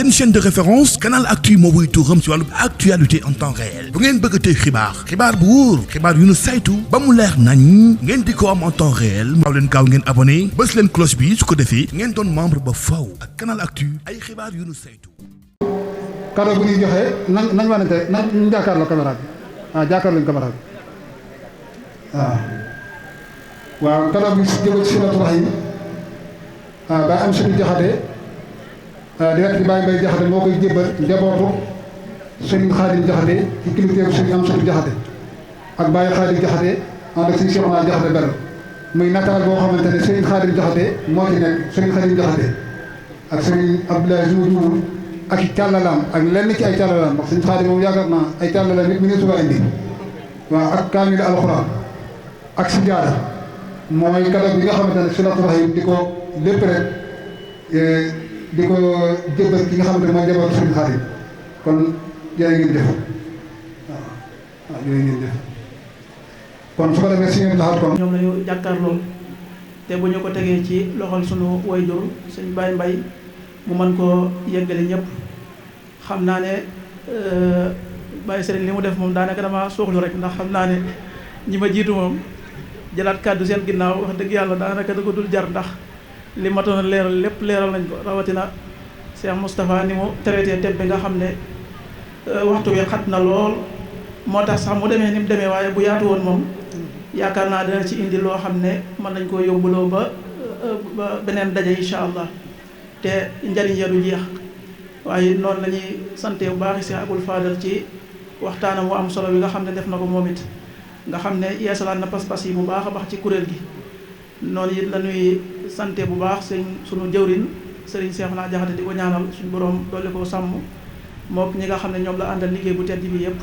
seen chaîne de référence Canal Actu moo wuy turam ci wàllu actualité en temps réel bu ngeen bëgg tey xibaar bu wóor xibaar yu nu saytu ba mu leer nañ ngeen di ko am en temps réel maaw leen gaaw ngeen abonné bës leen cloche bi su ko defee ngeen doon membre ba faw ak Canal Actu ay xibaar yu nu saytu. cadeau bu ñuy joxe nañ wanante nañ jàkkaarloo caméra bi jàkkaarloo caméra bi waaw cadeau bi jëmee ci Silatu Rahim Baye Amsatou Diakhaté direct Baye Mbaye Diakhaté moo koy jébbal njabootu Serigne Khadim Diakhaté ci kilifteefu Serigne Amsatou Diakhaté ak Baye Khadim Diakhaté ànd ak Serigne Cheikhouna Diakhaté benn muy nataal boo xamante ne Serigne Khadim Diakhaté moo ci nekk Serigne Khadim Diakhaté ak Serigne Abdoulaye Diouf ak i càllalaam ak lenn ci ay càllalaam ndax Serigne Khadim moom yaakaar naa ay càllalaam it mu ne suba indi waaw ak kaamil alxuraan ak si jaada mooy cadeau bi nga xamante ne Silatu Rahim di ko lépp rek di ko jébbal ki nga xamante ne mooy njabootu Serigne Khadim kon jërë ngeen jëf waaw jërë ngeen jëf kon su ko defee si ngeen laxaat kon ñoom lañu jàkkaarloo te bu ñu ko tegee ci loxol sunu waajur sëñ Baye Mbaye mu mën koo yëggale ñëpp xam naa ne Baye Serigne li mu def moom daanaka dama suuxlu rek ndax xam naa ne ñi ma jiitu moom jëlaat kàddu seen ginnaaw wax dëgg yàlla daanaka da ko dul jar ndax li matoon a leeral lépp leeral nañ ko rawatina Cheikh Moustapha ni mu traité thème bi nga xam ne waxtu wi xat na lool moo tax sax mu demee ni mu demee waaye bu yaatu woon moom yaakaar naa dana ci indi loo xam ne mën nañ koo yóbbuloo ba beneen daje incha allah te njariñ ya du jeex waaye noonu la ñuy sante bu baax si Abul Fadal ci waxtaanam mu am solo bi nga xam ne def na ko moom it nga xam ne yeesalaat na pas-pas yi bu baax a baax ci kuréel gi noonu it la ñuy sante bu baax sunu jëwrin Serigne Cheikhouna Diakhaté di ko ñaanal suñu borom doole koo sàmm mook ñi nga xam ne ñoom la àndal liggéey bu tedd bi yëpp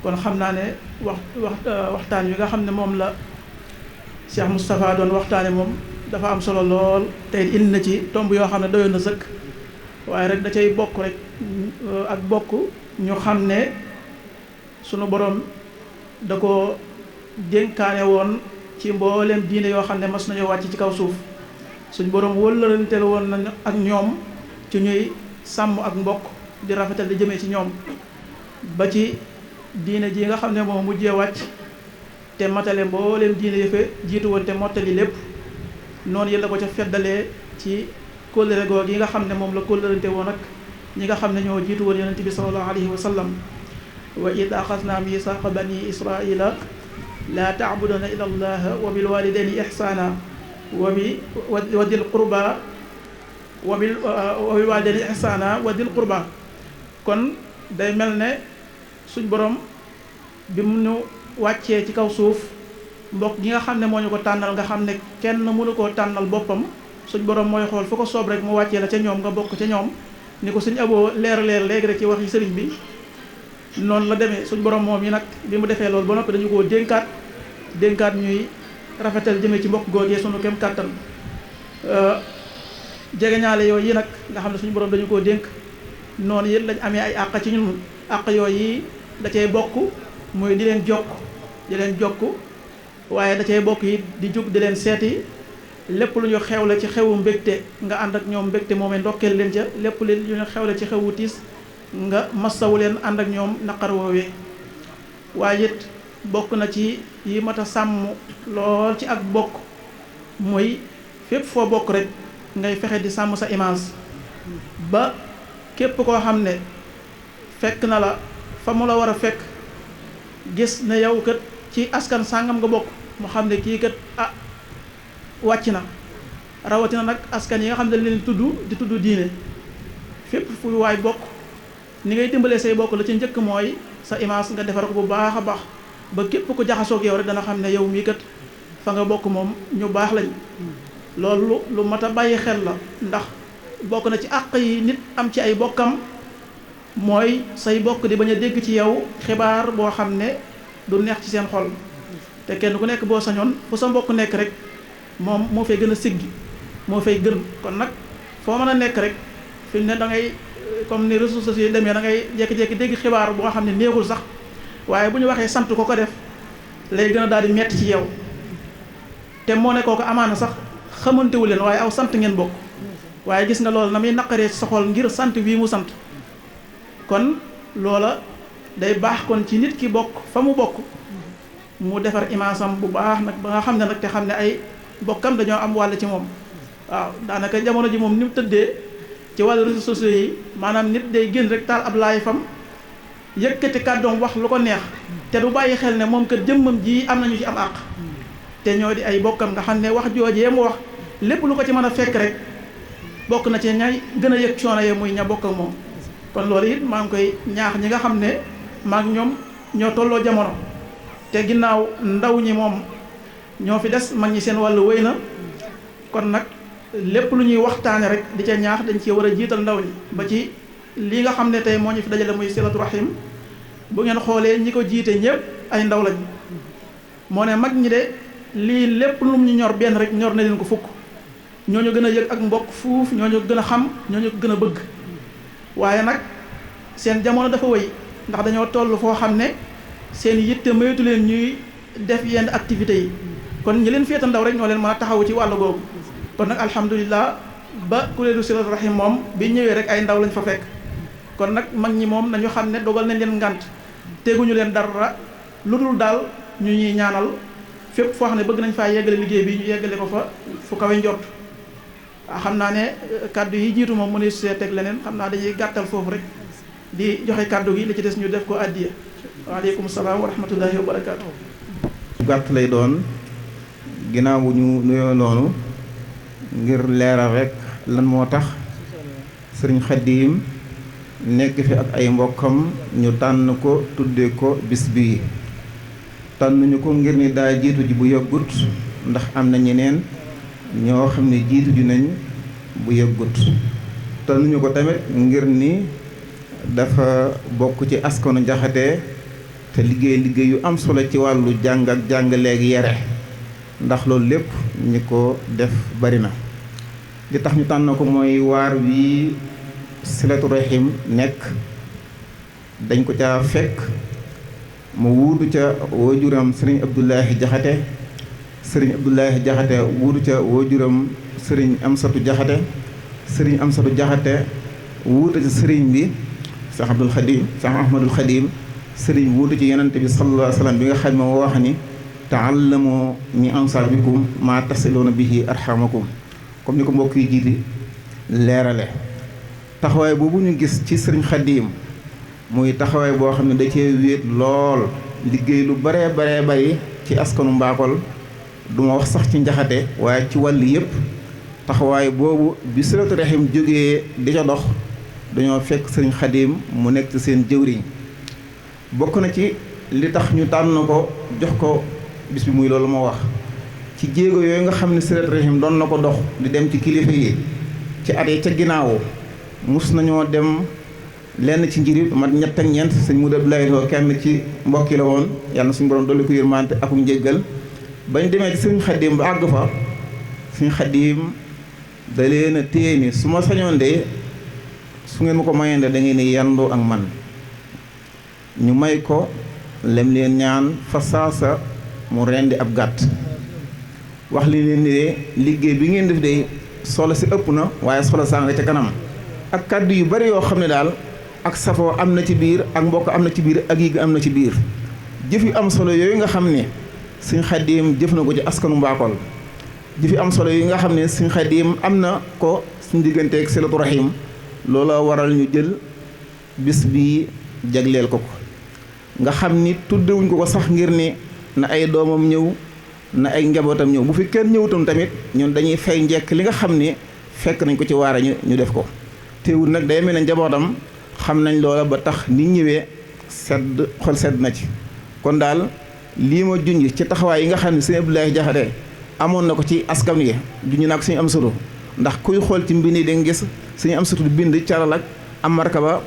kon xam naa ne waxtaan wi nga xam ne moom la Cheikh Moustapha doon waxtaane moom dafa am solo lool tey indi na ci tomb yoo xam ne doyoon na sëkk waaye rek da cay bokk rek ak bokk ñu xam ne sunu borom da ko dénkaane woon ci mboolem diine yoo xam ne mas nañoo wàcc ci kaw suuf suñ borom wëllëranteel woon nañ ak ñoom ci ñuy sàmm ak mbokk di rafetal di jëmee ci ñoom ba ci diine ji nga xam ne moom mujjee wàcc te matale mboolem diine yi fa jiitu woon te mottali lépp noonu yëlla ko ca feddalee ci kóllëre googu yi nga xam ne moom la kóllërante woon ak ñi nga xam ne ñoo jiitu woon yonent bi sallallahu alayhi wa sallam wa id axadna misaqa bani israila laa taabuduna ila allah wa bil walidayni ihsana wa dil qurba wa bil walidayni ihsana wa dil qurba kon day mel ne suñ borom bi mu ñu wàccee ci kaw suuf mbokk gi nga xam ne moo ñu ko tànnal nga xam ne kenn mënu koo tànnal boppam suñ borom mooy xool fu ko soob rek mu wàccee la ca ñoom nga bokk ca ñoom ni ko suñ aboo leer léegi rek ci wax yi sëriñ bi noonu la demee suñ borom moom yi nag bi mu defee loolu ba noppi dañu koo dénkaat ñuy rafetal jëmee ci mbokk googee sunu kem kàttan jegeñaale yooyu yi nag nga xam ne suñu borom dañu koo dénk noonu yëpp lañ amee ay àq ci ñun àq yooyu da cay bokk muy di leen jokk waaye da cay bokk yi di jug di leen seeti lépp lu ñu xewle ci xewu mbégte nga ànd ak ñoom mbégte moomee ndokkeel leen ca lépp lu ñu xewle ci xewu tiis nga massawu leen ànd ak ñoom naqar woowee waaye it bokk na ci yi mat a sàmm lool ci ak bokk muy fépp foo bokk rek ngay fexe di sàmm sa image ba képp koo xam ne fekk na la fa mu la war a fekk gis ne yow kat ci askan sàngam nga bokk mu xam ne kii kat wàcc na rawatina nag askan yi nga xam ne dañ leen di tudd diine fépp fu waay bokk ni ngay dimbalee say bokk la ci njëkk mooy sa image nga defar ko bu baax a baax ba képp ku jaxasoog yow rek dana xam ne yow mii kat fa nga bokk moom ñu baax lañ loolu lu mat a bàyyi xel la ndax bokk na ci àq yi nit am ci ay bokkam mooy say bokk di bañ a dégg ci yow xibaar boo xam ne du neex ci seen xol te kenn ku nekk boo sañoon fu sa mbokk nekk rek moom moo fay gën a siggi moo fay gën kon nag foo mën a nekk rek fi mu ne da ngay comme ni réseaux sociaux yi demee da ngay jékki-jékki dégg xibaar boo xam ne neexul sax waaye bu ñu waxee sant ko def lay gën a daal di metti ci yow te moo ne kooku amaana sax xamantewu leen waaye aw sant ngeen bokk waaye gis nga loolu na muy naqaree ci sa xol ngir sant wii mu sant kon loola day baax kon ci nit ki bokk fa mu bokk mu defar imaasam bu baax nag ba nga xam ne nag te xam ne ay bokkam dañoo am wàll ci moom waaw daanaka jamono ji moom ni mu tëddee ci wàllu réseaux sociaux yi maanaam nit day génn rek taal ab laay fam yëkkati kàddoom wax lu ko neex te du bàyyi xel ne moom kat jëmmam ji am nañu ci am àq te ñoo di ay bokkam nga xam ne wax joojee mu wax lépp lu ko ci mën a fekk rek bokk na ci ñay gën a yëg coono ye muy ña bokk ak moom kon loolu it maa ngi koy ñaax ñi nga xam ne maak ñoom ñoo tolloo jamono te ginnaaw ndaw ñi moom ñoo fi des mag ñi seen wàllu wéy na kon nag lépp lu ñuy waxtaane rek di ca ñaax dañ ci war a jiital ndaw ñi ba ci li nga xam ne tey moo ñu fi dajale muy silatu rahim bu ngeen xoolee ñi ko jiite ñëpp ay ndaw lañ moo ne mag ñi de lii lépp lu ñu ñor benn rek ñor na leen ko fukk ñooñu gën a yëg ak mbokk fuuf ñooñu gën a xam ñooñu gën a bëgg waaye nag seen jamono dafa wéy ndax dañoo toll foo xam ne seen yitte maytu leen ñuy def yenn activités yi kon ñi leen féeta ndaw rek ñoo leen mën a taxawu ci wàllu googu kon nag alhamdulilah ba kuréelu silatu rahim moom bi ñëwee rek ay ndaw lañ fa fekk kon nag mag ñi moom nañu xam ne dogal nañ leen ngant teguñu leen dara lu dul daal ñu ñuy ñaanal fépp foo xam ne bëgg nañ faa yeggale liggéey bi ñu yeggale ko fa fu kawe njort xam naa ne kaddu yi jiitu moom mënu see teg leneen xam naa dañuy gàttal foofu rek di joxe kaddu gi li ci des ñu def ko addiya waaleykum salaam wa rahmatullahi wa barakaatu. gàtt lay doon ginnaaw bu ñu nuyoo noonu ngir leeral rek lan moo tax sëriñ Xaadim nekk fi ak ay mbokkam ñu tànn ko tuddee ko bis bii tànnuñu ko ngir ni daa jiitu ji bu yëggut ndax am na ñeneen ñoo xam ne jiitu ji nañ bu yëggut tànnuñu ko tamit ngir ni dafa bokk ci askanu Jaxate te liggéey yu am solo ci wàllu jàng ak jàngaleeg yare ndax loolu lépp ñi ko def bari na li tax ñu tànn ko mooy waar wi silatu rahim nekk dañ ko ca fekk mu wuutu ca waajuram sëriñ Abdoulahi Jaxate sëriñ Abdoulahi Jaxate wuutu ca waajuram sëriñ Amsatu Jaxate sëriñ Amsatu Jaxate wuutu ca sëriñ bi Cheikh Abdoul Khadim Cheikh Ahmadul Khadim sëriñ wuutu ci yonente bi sallallahu alayhi wa sallam bi nga xam ne moo wax ni taallamu min ansaabikum maa tasiluuna bihi arhamakum comme ni ko mbokk yi jiiti leerale taxawaay boobu ñu gis ci sëriñ Xaadim muy taxawaay boo xam ne da cee wéet lool liggéey lu baree bari ci askanu Mbakol du ma wax sax ci Njaxate waaye ci wàll yëpp taxawaay boobu bi silatu rahim jógee di ca dox dañoo fekk sëriñ Xaadim mu nekk ci seen jëwriñ bokk na ci li tax ñu tànn ko jox ko bis bi muy loolu moo wax ci jéego yooyu nga xam ne silatu rahim doon na ko dox di dem ci kilifa yi ci at yi ca ginnaaw mus nañoo dem lenn ci njëriñ mat ñett ak ñeent sëñ Mudu Abdoulaye Lo kenn ci mbokki la woon yàlla na suñu borom dolli ko yërmante ak njéggal bañ demee ci sëñ Xaadim ba àgg fa sëñ Xaadim da leen a téye ni su ma sañoon de su ngeen ma ko mayee da ngeen di yandoo ak man ñu may ko lem leen ñaan fa saasa mu rendi ab gàtt wax li leen ni de liggéey bi ngeen def de solo si ëpp na waaye solo saa nga ca kanam ak kàddu yu bari yoo xam ne daal ak safoo am na ci biir ak mbokk am na ci biir ak yig am na ci biir jëf yu am solo yooyu nga xam ne sëñ Xaadim jëf na ko ci askanu Mbakol jëf yu am solo yi nga xam ne sëñ Xaadim am na ko suñ digganteeg silatu rahim loola waral ñu jël bis bi jagleel ko ko nga xam ni tuddewuñ ko sax ngir ni na ay doomam ñëw na ay njabootam ñëw bu fi kenn ñëwutam tamit ñun dañuy fay njekk li nga xam ni fekk nañ ko ci waara ñu def ko teewul nag day mel ne njabootam xam nañ loola ba tax nit ñëwee xol sedd na ci kon daal lii ma junj ci taxawaay yi nga xam ne sëñ Abdoulaye Jaxate amoon na ko ci askan wi junj naa ko suñu am solo ndax kuy xool ci mbind yi da nga gis suñu am solo bind caral ak am markaba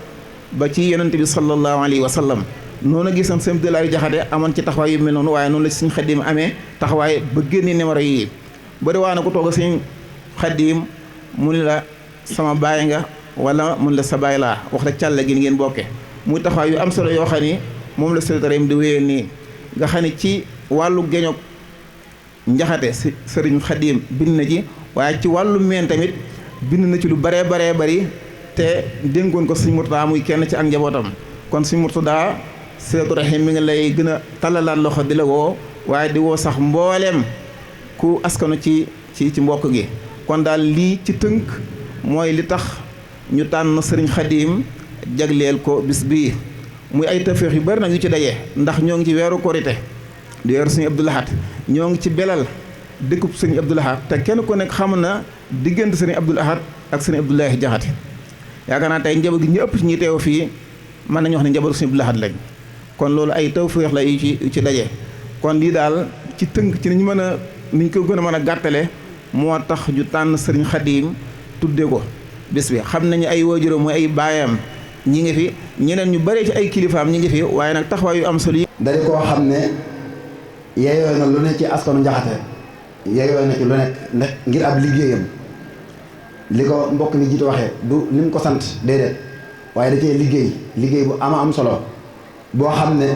ba ci yonente bi sallallahu alayhi wa sallam noonu a gisoon sëñ Abdoulaye Jaxate amoon ci taxawaay yu mel noonu waaye noonu la suñ Xaadim amee taxawaay ba génne numéro yi bari waa na ko toog suñ Xaadim mu ni la sama baay nga wala mun la sa baay laa wax la càll gi ngeen bokke muy taxawaay yu am solo yoo xam ni moom la silatu rahim di wéyee nii nga xam ne ci wàllu geñog Njaxate si sëriñ Xaadim bind na ci waaye ci wàllu meen tamit bind na ci lu baree bari te dénkoon ko sëñ Murtada muy kenn ci ak njabootam kon sëñ Murtada Silatu Rahim mi ngi lay gën a tallalaat loxo di la woo waaye di woo sax mbooleem ku askanu ci mbokk gi kon daal lii ci tënk mooy li tax ñu tànn sëriñ Xadim jagleel ko bis bii muy ay tafeex yu bari nag yu ci daje ndax ñoo ngi ci weeru korite di weeru sëriñ Abdou Lahad ñoo ngi ci belal dëkkub sëriñ Abdou Lahad te kenn ku nekk xam na diggante sëriñ Abdou Lahad ak sëriñ Abdoulahi Jaxate yaakaar naa tey njaboot gi ñu ëpp ci ñi teew fii mën nañu wax ne njabootu sëriñ Abdou Lahad lañ kon loolu ay tawfeex la yu ci daje kon lii daal ci tënk ci niñ ko gën a mën a gàttale moo tax ñu tànn sëriñ Xadim tudde ko bés bi xam nañu ay waajuram mooy ay baayam ñi ngi fi ñeneen ñu bëree ci ay kilifaam ñi ngi fi waaye nag taxawaay yu am solo yi dari koo xam ne yeeyoo na lu ne ci askanu Njaxate yeeyoo na ci lu nekk ndax ngir ab liggéeyam li ko mbokk mi jiitu waxee du li mu ko sant déedéet waaye da cee liggéey bu am solo boo xam ne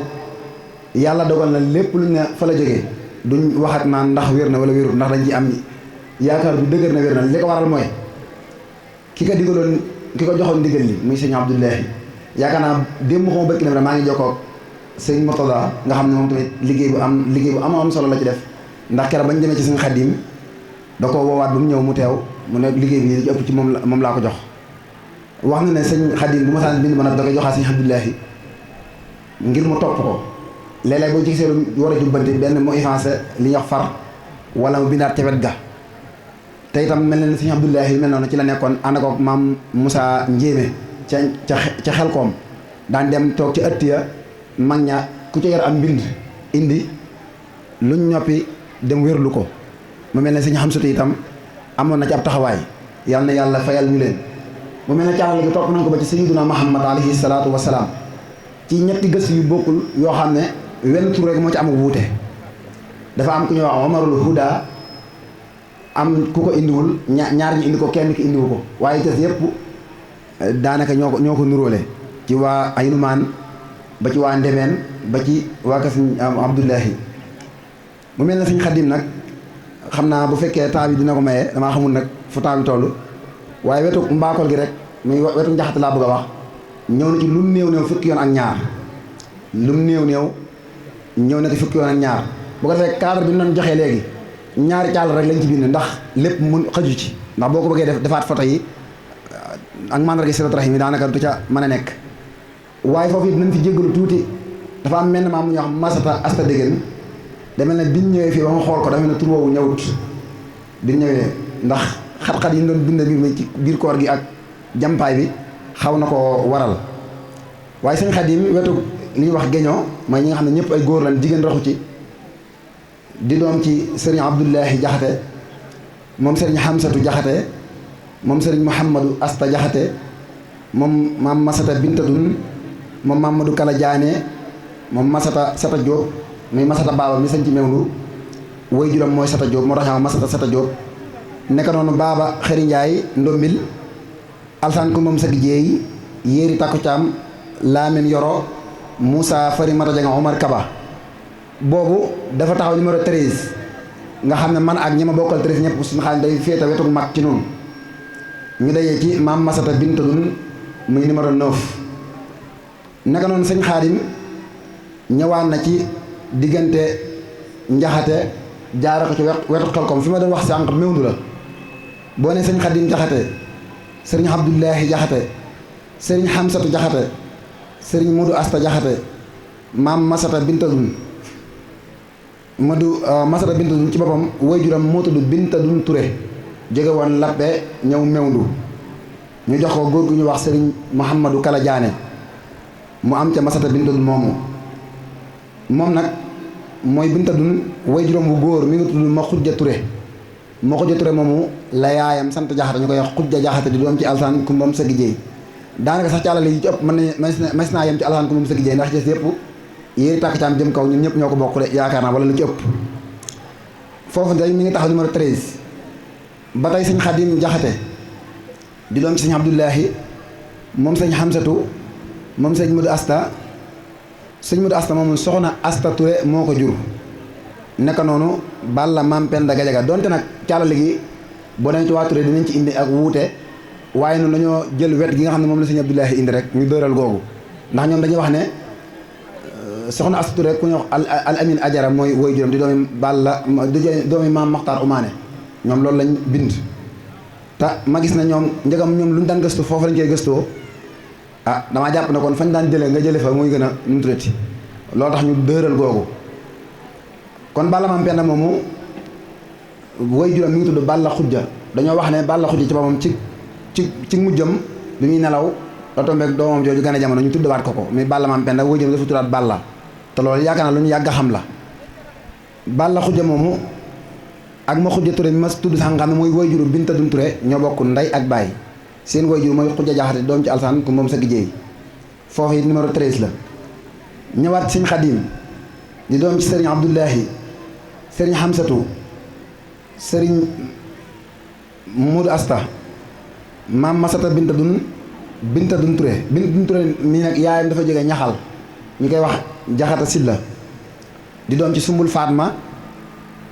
yàlla dogal na lépp lu ne fa la jógee duñ waxat naan ndax wér na wala wérut ndax dañ ci am yaakaar bu dëgër na wér na li ko waral mooy ki ko joxoon ndigal li muy sëñ Abdoulahi yaakaar naa démb xama bërki na maa ngi jokkoo sëñ Murtada nga xam ne moom tamit liggéey bu am solo la ci def ndax keroog bañ demee ci sëñ Xadim da ko woowaat ba mu ñëw mu teew mu ne liggéey bi li ci ëpp ci moom laa ko jox wax na ne sëñ Xadim bu ma saan bind ba nag da koy joxaat sëñ Abdoulahi ngir mu topp ko léeg-léeg boo ci gisee lu war a jubbanti benn mu effacé li ñuy wax far wala mu bindaat ca wet ga te itam mel na ne sëñ Abdoulahi yu mel noonu ci la nekkoon ànd ko maam Moussa Njéeme ca Xelkom daan dem toog ci ëtt ya mag ña ku ca yor am mbind indi luñ ñoppi dem wérlu ko mu mel ne sëñ Xamsatu itam amoon na ci ab taxawaay yal na yàlla fayal ñu leen mu mel ne caalal gi topp nañ ko ba ci sayyiduna Muhammad alayhi salaatu wasalaam ci ñetti gëstu yu bokkul yoo xam ne wenn tur rek moo ci am wuute dafa am ku ñuy wax Omarul Huda am ku ko indiwul ñaar ñi indi ko kenn ki indiwu ko waaye tës yëpp daanaka ñoo ko nuróole ci waa Aynumaan ba ci waa Ndemeen ba ci waa ka sëñ Abdoulahi mu mel ne sëñ Xadim nag xam naa bu fekkee temps bi dina ko maye damaa xamul nag fu temps bi toll waaye wetu mbaakol gi rek muy wetu Njaxate laa bëgg a wax ñëw na ci lu mu néew fukki yoon ak ñaar lu mu néew ñëw na ci fukki yoon ak ñaar bu ko defee cadre bi ñu doon joxee léegi ñaari càll rek lañ ci bind ndax lépp mun xaju ci ndax boo ko bëggee defaat photo yi ak mandarga Silatu Rahim yi daanaka du ca mën a nekk waaye foofu it nañ fi jéggalu tuuti dafa am menn maam mu ñuy wax Masata Asta Dégén demel ne biñ ñëwee fii ba ma xool ko dafa ne tur woowu ñëwut biñ ñëwee ndax xat-xat yi ñu doon bind bi ci biir koor gi ak jampaay bi xaw na ko waral waaye sëñ Xadim wetu li ñuy wax géñoo mooy ñi nga xam ne ñëpp ay góor lañ jigéen raxu ci di doom ci sëriñ Abdoulahi Jaxate moom sëriñ Xamsatu Jaxate moom sëriñ Mouhamadou Asta Jaxate moom maam Masata Bintadun moom Mamadou Kala Jaane moom Masata Sata Diop muy Masata Baaba mi sañ ci Mewndu woy juróom mooy Sata Diop moo tax ñaa Masata Sata Diop nekk noonu Baaba Xëri Njaay Ndombil alsaan ko moom sëg jeey yéeri takku caam Laamin Yoro Moussa Fari Mata Janga Omar Kaba boobu dafa taxaw numéro 13 nga xam ne man ak ñi ma bokkal 13 ñëpp suñu xaalis day féete wetu mag ci noonu ñu dajee ci maam Masata Bintadun muy numéro 9 naka noonu sëñ Xaadim ñëwaan na ci diggante Njaxate jaare ko ci wetu Xelkom fi ma doon wax sànq Mewndu la boo ne sëñ Xaadim Jaxate sëriñ Abdoulahi Jaxate sëriñ Xamsatu Jaxate sëriñ Modou Asta Jaxate maam Masata Bintadun Masata Bintadun ci boppam waajuram moo tudd Bintadun Touré jóge woon Lappe ñëw Mewndu ñu jox ko góor gu ñu wax sëriñ Mouhamadou Kala Jaane mu am ca Masata Bintadun moomu moom nag mooy Bintadun waajuram bu góor mi ngi tudd ma Xujja Touré moomu la yaayam sant Jaxate ñu koy wax Xujja Jaxate di doom ci alsaan ku moom sëgg jéey daanaka sax ci àllale yi ci ëpp mas naa yem ci alsaan ku moom sëgg jéey ndax ci yëpp yéeri tàkk caam jëm kaw ñun ñëpp ñoo ko bokk de yaakaar naa wala lu ci ëpp foofu day mi ngi taxaw numéro 13 ba tey sëñ Xadim Jaxate di doom ci sëñ Abdoulahi moom sëñ Xamsatu moom sëñ Modou Asta moom soxna Asta Touré moo ko jur nekk noonu Balla Maam Penda Gajaga donte nag càllale gi boo demee ci waa Touré dinañ ci indi ak wuute waaye noonu dañoo jël wet gi nga xam ne moom la sëñ Abdoulahi indi rek ñu dëral googu ndax ñoom dañuy wax ne soxna Asta Touré ku ñu wax al amin ajara mooy woy juróom di doomi Balla di doomi maam Maxtaar Umaane ñoom loolu lañ bind te ma gis na ñoom njëgam ñoom lu ñu daan gëstu foofu lañ koy gëstoo damaa jàpp ne kon fañ daan jëlee nga jële fa muy gën a nu mu tuddati loolu tax ñu dëral googu kon Balla Maam Penda moomu woy juróom mi ngi tudd Balla Xujja dañoo wax ne Balla Xujja ci boppam ci mujjam bi muy nelaw la tombeeg doomam jooju gën a jamono ñu tuddawaat ko mais Balla Maam Penda woy juróom dafa tuddaat Balla te loolu yaakaar naa lu ñu yàgg a xam la Balla Xujja moomu ak ma Xujja Touré mi ma tudd sax nga xam ne mooy woy juru Binta Dun Touré ñoo bokk ndey ak baay seen woy juru mooy Xujja Jaxate doom ci Alsaan ku moom sa géej foofu it numéro 13 la ñëwaat sëñ Xadim di doom ci sëriñ Abdullahi sëriñ Xamsatu sëriñ Muudu Asta maam Masata Binta Dun Touré mii nag yaayam dafa jóge ñaxal ñu koy wax Jaxata Silla di doom ci Sumbul Fatma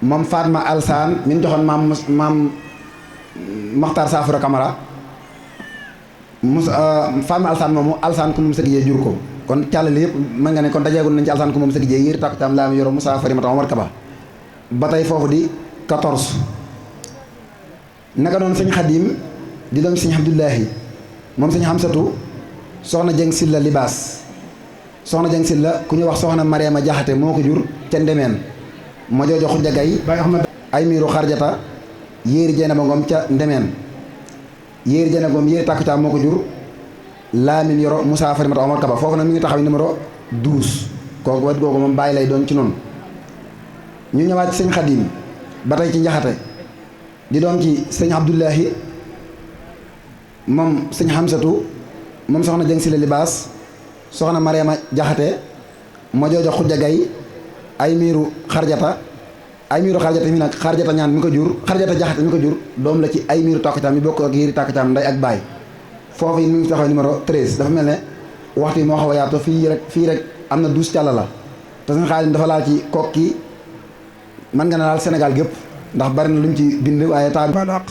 moom Fatma Alsaan min joxoon maam Maxtaar Saafura Kamara Fatma Alsaan moomu Alsaan ku moom sëgg jee jur ko kon càllale yëpp mën nga ne kon dajeegul nañ ci Alsaan ku moom sëgg jee yéri tàkku taam laa mi yoro Moussa Farimata Omar Kaba ba tey foofu di 14 naka doon sëñ Xadim di doom sëñ Abdullahi moom sëñ Xamsatu soxna Jeng Silla libaas soxna Jeng Silla ku ñuy wax soxna Mariama Jaxate moo ko jur ca Ndemeen ma joojo Xujja Gay ay miiru Xarjata yéeri jeena ba ngoom ca Ndemeen yéeri jeena ngoom yéeri tàkku taam moo ko jur Laamin yoro Moussa Farimata Omar Kaba foofu nag mi ngi taxaw numéro 12 kooku wet googu moom bàyyi lay doon ci noonu ñu ñëwaat ci sëñ Xadim ba tey ci Njaxate di doom ci sëñ Abdullahi moom sëñ Xamsatu moom soxna Jeng Silla libaas soxna Mariama Jaxate ma joojo Xujja Gay ay miiru Xarjata mi nag Xarjata ñaan mi ko jur Xarjata Jaxate mi ko jur doom la ci ay miiru tàkkucaam mi bokk ak yéri tàkkucaam nday ak baay foofu yi mi ngi taxaw numéro 13 dafa mel ne waxtu yi moo xaw a yaatu fii rek am na 12 càlla la te suñu Xaadim dafa laal ci kokki man nga ne daal Sénégal gépp ndax bari na lu ñu ci bind waaye taal balaq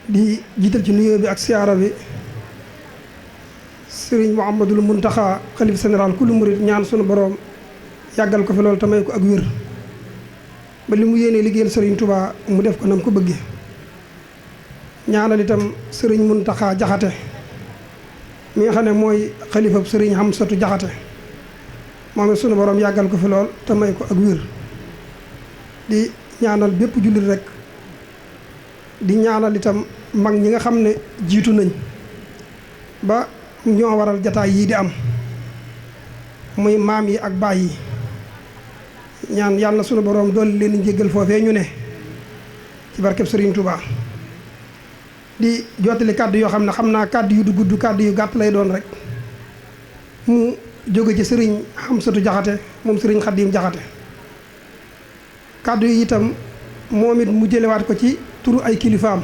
di jiital ci nuyoo bi ak siyaara bi sëriñ Mouhamadul Muntaxa xalif général kulu murit ñaan sunu borom yàggal ko fi loolu tamay ko ak wér ba li mu yéenee liggéeyal sëriñ Touba mu def ko nam ko bëggee ñaanal itam sëriñ Muntaxa Jaxate mi nga xam ne mooy xalifab sëriñ Xamsatu Jaxate moom it sunu borom yàggal ko fi lool tamay ko ak wér di ñaanal bépp jullit rek di ñaanal itam mag ñi nga xam ne jiitu nañ ba ñoo waral jataay yii di am muy maam yi ak baay yi ñaan yàlla sunu borom dool leen njéggal foofee ñu ne ci barkeb Sëriñ Touba di jottali kàddu yoo xam ne xam naa kàddu yu du gudd kàddu yu gàtt lay doon rek mu jóge ci sëriñ Xamsatu Jaxate moom sëriñ Xadim Jaxate kàddu yi itam moom it mu jëlewaat ko ci turu ay kilifaam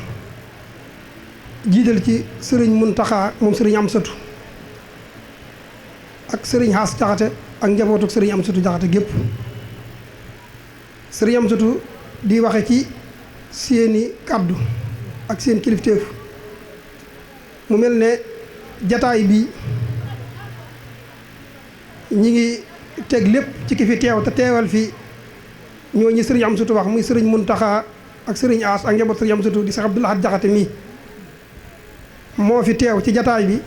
jiital ci sëriñ Muntaxa moom sëriñ Amsatu ak sëriñ Xaas Jaxate ak njabootuk sëriñ Amsatu Jaxate gépp sëriñ Amsatu di waxe ci seeni kàddu ak seen kilifteef mu mel ne jataay bi ñi ngi teg lépp ci ki fi teew te teewal fi ñooñu sëriñ Amsatu wax muy sëriñ Muntaxa ak sëriñ Aas ak njaboot sëriñ Amsatu di Seex Abdul Ahad Jaxate mii moo fi teew ci jataay bi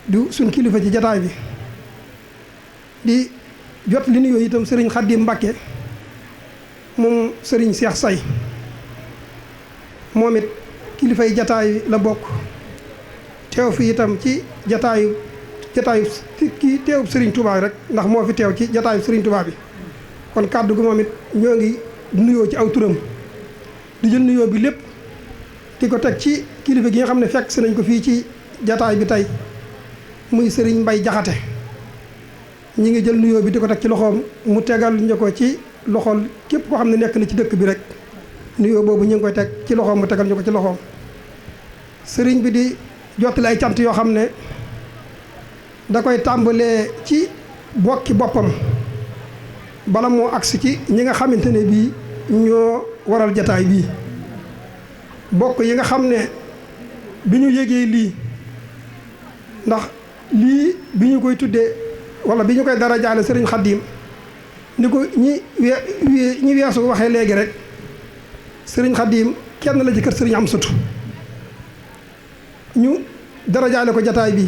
du suñ kilifa ci jataay bi di jot li nuyoo itam sëriñ Xaadim Mbàkke moom sëriñ Seex Say moom it kilifay jataay la bokk teew fi itam ci jataayu kii teewub sëriñ Touba rek ndax moo fi teew ci jataayu sëriñ Touba bi kon kàddu gi moom it ñoo ngi nuyoo ci aw turam di jël nuyoo bi lépp di ko teg ci kilifa gi nga xam ne fekk si nañ ko fii ci jataay bi tey muy sëriñ Mbay Jaxate ñi ngi jël nuyoo bi di ko teg ci loxoom mu tegal ñu ko ci loxol képp koo xam ne nekk na ci dëkk bi rek nuyoo boobu ñu ngi koy teg ci loxoom mu tegal ñu ko ci loxoom sëriñ bi di jottali ay cant yoo xam ne da koy tàmbalee ci bokki boppam bala moo agsi ci ñi nga xamante ne bii ñoo waral jataay bii bokk yi nga xam ne bi ñu yégee lii ndax lii bi ñu koy tuddee wala bi ñu koy dara jaale sëriñ Xaadim ni ko ñi weesu waxee léegi rek sëriñ Xaadim kenn la ci kër sëriñ Amsatu ñu dara jaale ko jataay bi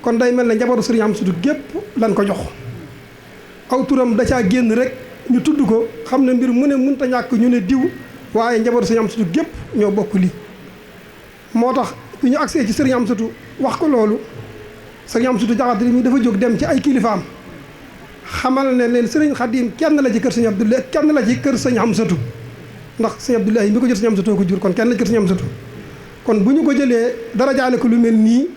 kon day mel ne njabootu sëriñ Amsatu gépp lan ko jox aw turam da caa génn rek ñu tudd ko xam ne mbir mu ne mënta ñàkk ñu ne diw waaye njabootu sëriñ Amsatu gépp ñoo bokk lii moo tax bi ñu agsee ci sëriñ Amsatu wax ko loolu sëriñ Amsatu Jaxate mi dafa jóg dem ci ay kilifaam xamal ne leen sëriñ Xaadim kenn la ci kër sëriñ Abdoulaye kenn la ci kër sëriñ Amsatu ndax sëriñ Abdoulaye mi ko jur sëriñ Amsatu ko jur kon kenn la ci kër sëriñ Amsatu kon bu ñu ko jëlee dara jaale ko lu mel nii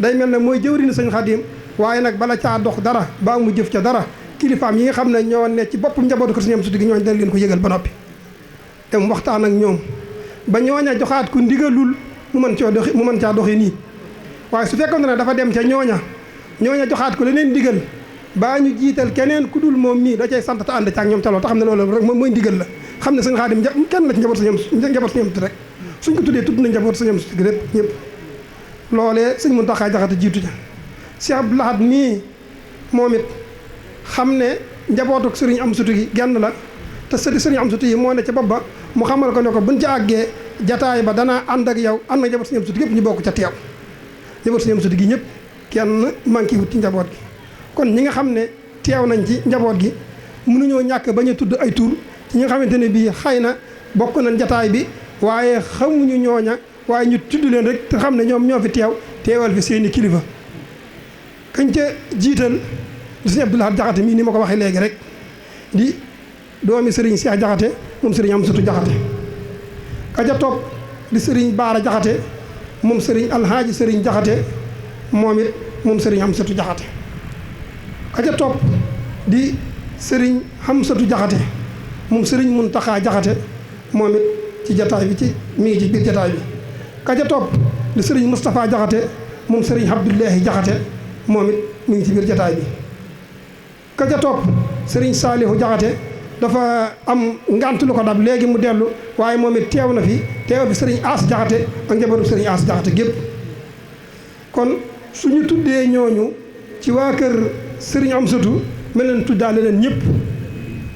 day mel ne mooy jëwriñu sëriñ Xaadim waaye nag bala caa dox dara baa mu jëf ca dara kilifaam yi nga xam ne ñoo ne ci boppam njabootu kër sëriñ Amsatu gi ñooñu dañ leen ko yëgal ba noppi dem waxtaan ak ñoom ba ñooña joxaat ko ndigalul mu mën caa doxi nii waaye su fekkoon ne dafa dem ca ñooña joxaat ko leneen ndigal baa ñu jiital keneen ku dul moom mii da cay sant te ànd ca ak ñoom ca loolu te xam ne loolu rek mooy ndigal la xam ne sëñ Xaadim kenn la ci njaboot sëñ Amsatu rek suñ ko tuddee tudd na njaboot sëñ Amsatu gi lépp ñëpp loolee sëñ Muntaxa Jaxate jiitu ja Cheikh Abdou Lahad mii moom it xam ne njabootu sëriñ Amsatu gi genn la te sëriñ Amsatu yi moo ne ca bopp ba mu xamal ko ne ko buñ ca àggee jataay ba danaa ànd ak yow ànd na njaboot sëñ Amsatu gépp ñu bokk ca teew njaboot sëñ Amsatu gi ñëpp kenn manqué wut ci njaboot gi kon ñi nga xam ne teew nañ ci njaboot gi mënuñoo ñàkk bañ a tudd ay tur ci ñi nga xamante ne bii xëy na bokk nañ jataay bi waaye xamuñu ñooña waaye ñu tudd leen rek te xam ne ñoom ñoo fi teewal fi seeni kilifa kañ ca jiital di sëñ Abdou Lahad Jaxate mii ni ma ko waxee léegi rek di doomi sëriñ Cheikh Jaxate moom sëriñ Amsatu Jaxate ka ca topp di sëriñ Baara Jaxate moom sëriñ Alhaaji sëriñ Jaxate moom it moom sëriñ Amsatu Jaxate ka ca topp di sëriñ Amsatu Jaxate moom sëriñ Muntaxa Jaxate moom it ci jataay bi mi ngi ci biir jataay bi ka ca topp di sëriñ Moustapha Jaxate moom sëriñ Abdullahi Jaxate moom it mi ngi ci biir jataay bi ka ca topp sëriñ Saalihu Jaxate dafa am ngant lu ko dab léegi mu dellu waaye moom it teew na fi teewal fi sëriñ As Jaxate ak njabootu sëriñ As Jaxate gépp kon suñu tuddee ñooñu ci waa kër sëriñ Amsatu mel leen tuddaale leen ñëpp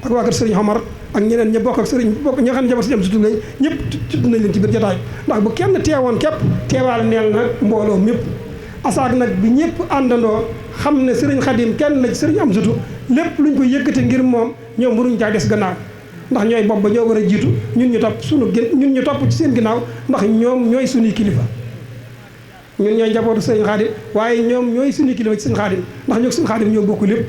ak waa kër sëriñ Omar ak ñeneen ña bokk ak sëriñ bokk ñi nga xam ne njaboot sëriñ Amsatu lañ ñëpp tudd nañ leen ci biir jotaay ndax bu kenn teewoon képp teewaal neel na mbooloo mépp asaak nag bi ñëpp àndandoo xam ne sëriñ Xaadim kenn la ci sëriñ Amsatu lépp luñ ko yëkkati ngir moom ñoom waruñ caa des gannaaw ndax ñooy bopp ba ñoo war a jiitu ñun ñu topp ci seen ginnaaw ndax ñoom ñooy suñuy kilifa ñun ñooy njabootu sëriñ Xaadim waaye ñoom ñooy suñuy kilifa ci sëriñ Xaadim ndax ñoo sëriñ Xaadim ñoo bokk lépp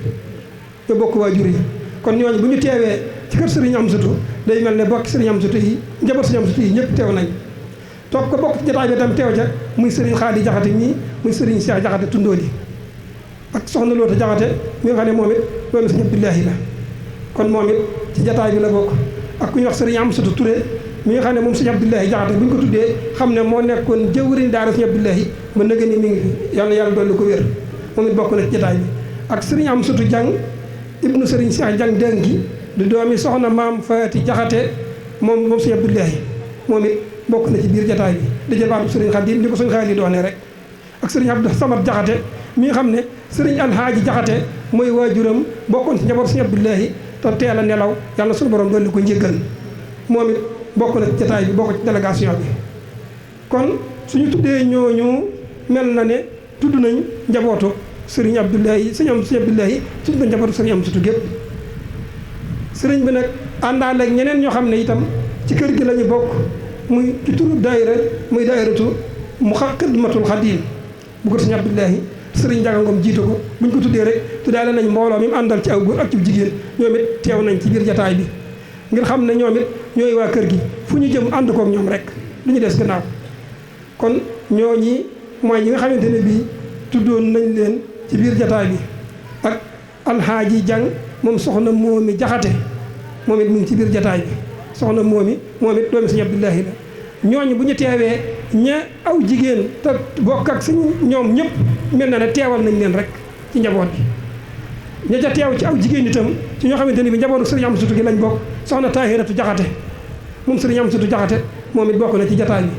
ñoo bokk waajur yi kon ñooñu bu ñu teewee ci kër sëriñ Amsatu day mel ne bokki sëriñ Amsatu yi njaboot sëriñ Amsatu yi ñëpp teew nañ topp ko bokk ci jotaay bi tam teew ca muy sëriñ Xaadi Jaxate mii muy sëriñ Cheikh Jaxate Tundoodi ak soxna Loota Jaxate mi nga xam ne moom it doomi sëriñ Abdullahi la kon moom it ci jotaay bi la bokk ak ku ñuy wax sëriñ Amsatu Touré mi nga xam ne moom sëriñ Abdullahi Jaxate bu ñu ko tuddee xam ne moo nekkoon jëwriñ daara sëriñ Abdullahi ba nëgë ni mi ngi fi yàlla dolli ko wér moom it bokk na ci jotaay bi ak sëriñ Amsatu Jang ibnu sëriñ Cheikh Jang Dengi di doomi soxna maam Faati Jaxate moom sëriñ Abdullahi moom it bokk na ci biir jotaay bi di jëbaatu sëriñ Xaadim ni ko sëriñ Xaadim doone rek ak sëriñ Abdou Samad Jaxate mi nga xam ne sëriñ Alhaaji Jaxate mooy waajuram bokkoon ci njaboot sëriñ Abdullahi te teel a nelaw yàlla suñu borom dolli ko njëggal moom it bokk na ci jotaay bi bokk ci délégation bi kon suñu tuddee ñooñu mel na ne tudd nañ njabootu sëriñ Abdullahi sëriñ Abdullahi tudd nañ njabootu sëriñ Amsatu gépp sëriñ bi nag àndaale ak ñeneen ñoo xam ne itam ci kër gi la ñu bokk muy ci turu daayira muy daayiratu Muxaddamatul Xaadim bu ko sëriñ Abdullahi sëriñ Njaga Ngom jiite ko buñ ko tuddee rek tuddaale nañ mbooloo mi mu àndal ci aw góor ak ci jigéen ñoom it teew nañ ci biir jataay bi ngir xam ne ñoom it ñooy waa kër gi fu ñu jëm ànd kook ñoom rek lu ñu des gannaaw kon ñooñi mooy ñi nga xamante ne bii tuddoon nañ leen ci biir jataay bi ak Alhaaji Jang moom soxna Moomi Jaxate moom it mu ngi ci biir jataay bi soxna Moomi moom it doomi sëriñ Abdullahi la ñooñu bu ñu teewee ña aw jigéen te bokk ak suñu ñoom ñëpp mel na ne teewal nañ leen rek ci njaboot bi ña ca teew ci aw jigéen itam ci ñoo xamante ne bi njabootu sëriñ Amsatu gi lañ bokk soxna Tahiratu Jaxate moom sëriñ Amsatu Jaxate moom it bokk na ci jataay bi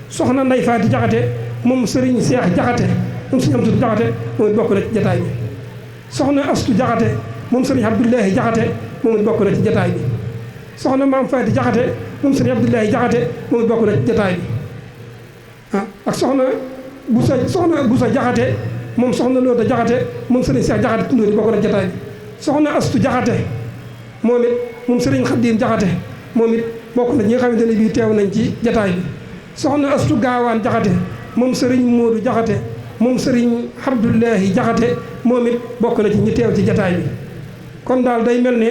soxna Ndey Faati Jaxate moom sëriñ Seex Jaxate moom sëriñ Amsatu Jaxate moom it bokk na ci jataay bi soxna Astu Jaxate moom sëriñ Abdullahi Jaxate moom it bokk na ci jataay bi soxna Maam Faati Jaxate moom sëriñ Abdullahi Jaxate moom it bokk na ci jataay bi ak soxna Busa Jaxate moom soxna Loota Jaxate moom sëriñ Seex Jaxate tundóor yi bokk na ci jataay bi soxna Astu Jaxate moom it moom sëriñ Xaadim Jaxate moom it bokk na ñi nga xamante ne bii teew nañ ci jataay bi soxna Astu Gaawaan Jaxate moom sëriñ Moodu Jaxate moom sëriñ Abdullahi Jaxate moom it bokk na ci ñi teew ci jataay bi kon daal day mel ne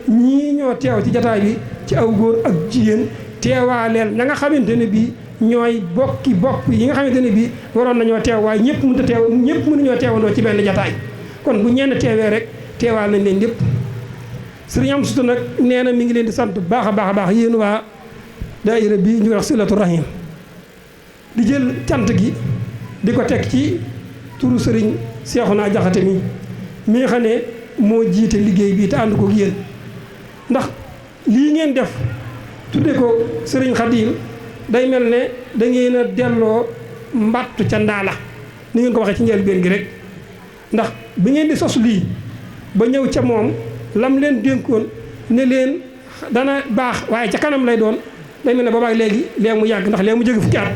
ñii ñoo teew ci jataay bi ci aw góor ak jigéen teewaaleel ña nga xamante ne bii ñooy bopp yi nga xamante ne bii waroon nañoo teew waaye ñëpp mënut a teew ñëpp mënuñoo teewandoo ci benn jataay kon bu ñenn teewee rek teewaal nañ leen lépp sëriñ Amsatu nag nee na mi ngi leen di sant bu baax a baax a baax yéen waa daayira bi ñu wax Silatu Rahim di jël cant gi di ko teg ci turu sëriñ Seexuna Jaxate mi nga xam ne moo jiite liggéey bi te ànd ko yéen ndax lii ngeen def tudde ko sëriñ Xadim day mel ne da ngeen a delloo mbattu ca ndaala ni ngeen ko waxee ci njëlbéen gi rek ndax bi ngeen di sos lii ba ñëw ca moom lam leen dénkoon ne leen dana baax waaye ca kanam lay doon day mel ne boobaag léegi mu yàgg ndax léegi mu jóge fukki at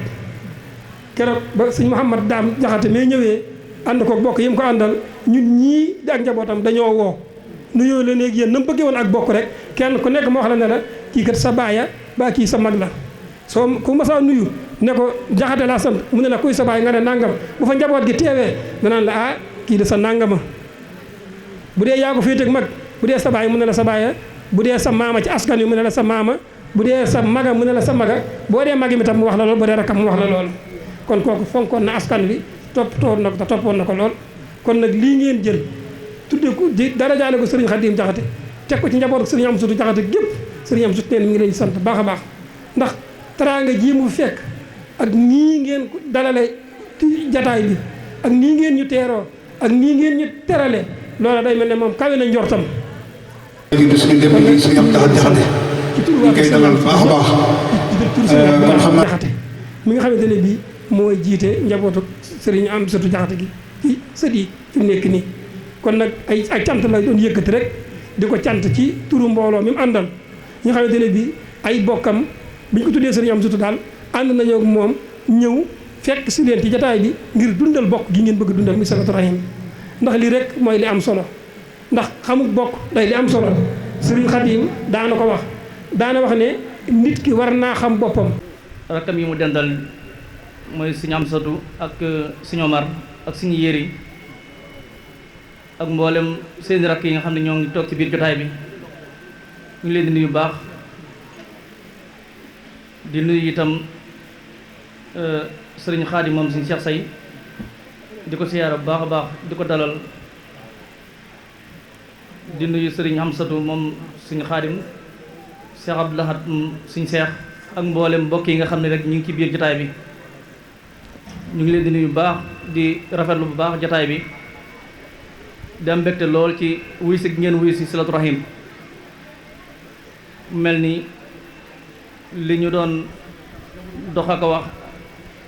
keroog ba sëñ Mouhamad Daam Jaxate mais ñëwee ànd ko bokk yi mu ko àndal ñun ñii di ak njabootam dañoo woo nuyoo leen ak yéen na mu bëggee woon ak bokk rek kenn ku nekk moo wax la ne la kii kat sa baaya baa kii sa mag la soo ku ma saa nuyu ne ko Jaxate laa sant mu ne la kuy sa baay nga ne nangam bu fa njaboot gi teewee danaan la ah kii de sa nangama bu dee yaa ko féete ak mag bu dee sa baay mu ne la sa baaya bu dee sa maama ci askan wi mu ne la sa maama bu dee sa maga mu ne la sa maga boo dee magi mi tam mu wax la lool boo dee rakkam mu wax la lool kon kooku fonkoon na askan wi toppoon na ko te toppoon na ko lool kon nag lii ngeen jël tudde ko di dara jaale ko sëriñ Xaadim Jaxate teg ko ci njabootu sëriñ Amsatu Jaxate gépp sëriñ Amsatu neen mi ngi leen di sant baax a baax ndax teraanga ji mu fekk ak nii ngeen ko dalale ci jataay bi ak nii ngeen ñu teeroo ak nii ngeen ñu terale loola day mel ne moom kawe na njortam léegi suñu dem ni suñu am Jaxate ci tur ñu koy dalal baax a baax kon xam naa Jaxate mi nga xamante ne bii mooy jiite njabootu sëriñ Amsatu Jaxate gi ci sët yi fi mu nekk nii kon nag ay cant la doon yëkkati rek di ko cant ci turu mbooloo mi mu àndal ñi nga xamante ne bii ay bokkam bi ñu ko tuddee sëriñ Amsatu daal ànd nañoo ak moom ñëw fekk si leen ci jataay bi ngir dundal bokk gi ngeen bëgg dundal muy Silatu Rahim ndax lii rek mooy li am solo ndax xamuk bokk day li am solo sëriñ Xaadim daana ko wax daana wax ne nit ki war naa xam boppam. rakkam yi mu dendal mooy sëriñ Amsatu ak sëriñ Omar ak sëriñ Yéri ak mboolem seeni rakk yi nga xam ne ñoo ngi toog ci biir jotaay bi ñu ngi leen di nuyu baax di nuyu itam sëriñ Xaadim moom sëriñ Cheikh Say di ko siyaara bu baax a baax di ko dalal di nuyu sëriñ Amsatu moom sëriñ Xaadim Cheikh Abdou Lahad sëriñ Cheikh ak mboolem mbokk yi nga xam ne rek ñu ngi ci biir jotaay bi ñu ngi leen di nuyu bu baax di rafetlu bu baax jotaay bi di am mbégte lool ci wuy si ngeen wuy si Silatu Rahim mel ni li ñu doon dox ak a wax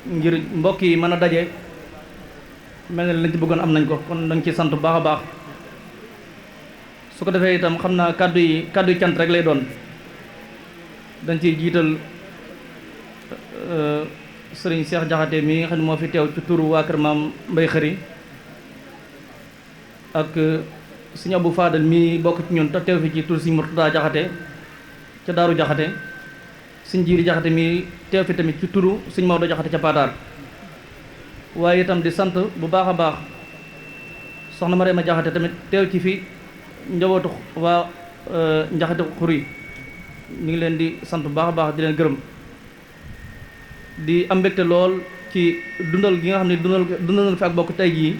ngir mbokk yi mën a daje mel na lañ ci bëggoon am nañ ko kon dañ ci sant bu baax a baax su ko defee itam xam naa kàddu yi cant rek lay doon dañ ciy jiital sëriñ Cheikh Jaxate mi nga xam ne moo fi teew ci turu waa kër maam Mbay Xëri ak sëriñ Abou Fadal mi bokk ci ñun te teew fi ci turu sëriñ Murtada Jaxate ca Daaru Jaxate sëriñ Jiiri Jaxate mi teew fi tamit ci turu sëriñ Maodo Jaxate ca Paataar waaye itam di sant bu baax a baax soxna Mariama Jaxate tamit teew ci fi njabootu waa Njaxate Xuri ñu ngi leen di sant bu baax a baax di leen gërëm di am mbégte lool ci dundal gi nga xam ne dundal fi ak bokk tey jii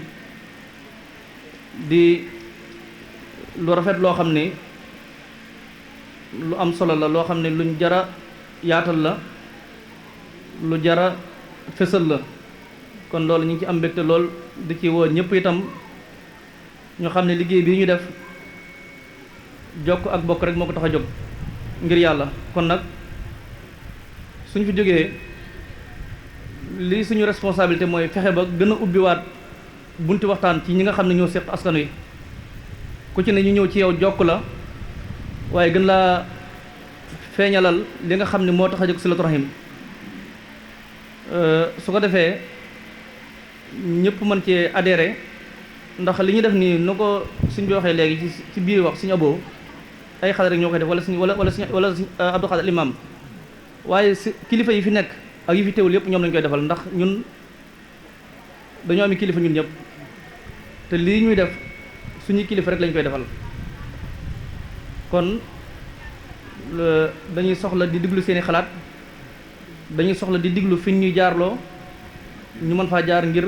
di lu rafet loo xam ne lu am solo la loo xam ne luñ jara yaatal la lu jara fësal la kon loolu ñu ngi ci am mbégte lool di ci woo ñëpp itam ñu xam ne liggéey bii ñu def jokk ak bokk rek moo ko tax a jóg ngir yàlla kon nag suñ fi jógee li suñu responsabilité mooy fexe ba gën a ubbiwaat bunti waxtaan ci ñi nga xam ne ñoo seq askan wi ku ci ne ñu ñëw ci yow jokk la waaye gën laa feeñalal li nga xam ne moo tax a jóg silatu rahim su ko defee ñëpp mën cee adhéré ndax li ñu def nii nu ko suñ bi waxee léegi ci biir wax suñu aboo ay xale rek ñoo koy def wala suñ wala suñ Abdou Khadir Imam waaye si kilifa yi fi nekk ak yi fi teewul yëpp ñoom lañ koy defal ndax ñun dañoo ami kilifa ñun ñëpp te lii ñuy def suñuy kilifa rek lañ koy defal kon dañuy soxla di diglu seeni xalaat dañuy soxla di diglu fi ñuy jaarloo ñu mën faa jaar ngir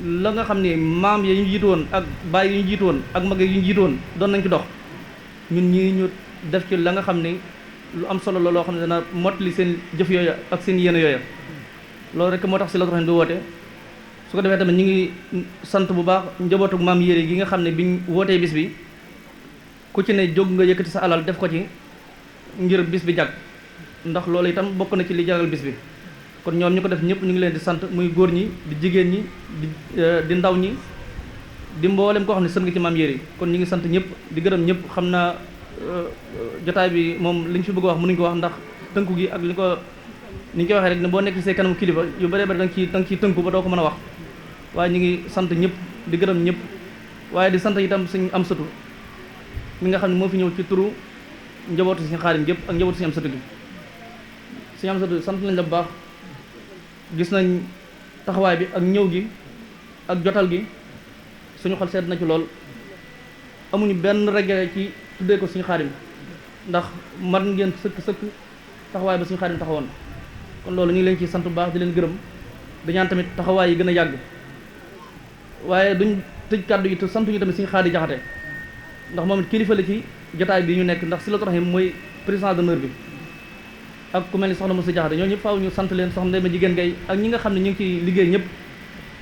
la nga xam ne maam ya ñu jiitu woon ak baay yi ñu jiitu woon ak mag yi ñu jiitu woon doon nañ ci dox ñun ñii ñu def ci la nga xam ne lu am solo la loo xam ne dana mottali seen jëf yooya ak seen yéene yooya loolu rek moo tax Silatu Rahim di woote su ko defee tamit ñu ngi sant bu baax njabootu maam yére gi nga xam ne biñ wootee bis bi ku ci ne jóg nga yëkkati sa alal def ko ci ngir bis bi jàkk ndax loolu itam bokk na ci li jaral bis bi kon ñoom ñu ko def ñëpp ñu ngi leen di sant muy góor ñi di jigéen ñi di ndaw ñi di mboolem koo xam ne sën nga ci maam yére kon ñu ngi sant ñëpp di gërëm ñëpp xam naa jotaay bi moom li ñu fi bëgg a wax mënuñ ko wax ndax tënku gi ak ni ñu koy waxee rek ne boo nekk ci say kanamu kilifa yu bëree bëri da nga ciy tënku ba doo ko mën a wax waaye ñu ngi sant ñëpp di gërëm ñëpp waaye di sant itam suñu am sëtu mi nga xam ne moo fi ñëw ci turu njabootu suñu xaarim gépp ak njabootu suñu am sëtu gi suñu am sëtu sant nañ la bu baax gis nañ taxawaay bi ak ñëw gi ak jotal gi suñu xol sedd na ci lool amuñu benn regret ci tuddee ko suñu xaarim ndax mat ngeen sëkk taxawaay ba suñu xaarim taxawoon kon loolu ñu ngi leen ciy sant bu baax di leen gërëm di ñaan tamit taxawaay yi gën a yàgg waaye duñ tëj kàddu yi te santuñu tamit suñu xaadi jaxate ndax moom it kilifa la ci jotaay bi ñu nekk ndax Silatu Rahim mooy président d'honneur bi ak ku mel ni soxna Moussa Jaxate ñoo ñëpp faaw ñu sant leen soxna Ndeye ma jigéen gay ak ñi nga xam ne ñu ngi ci liggéey ñëpp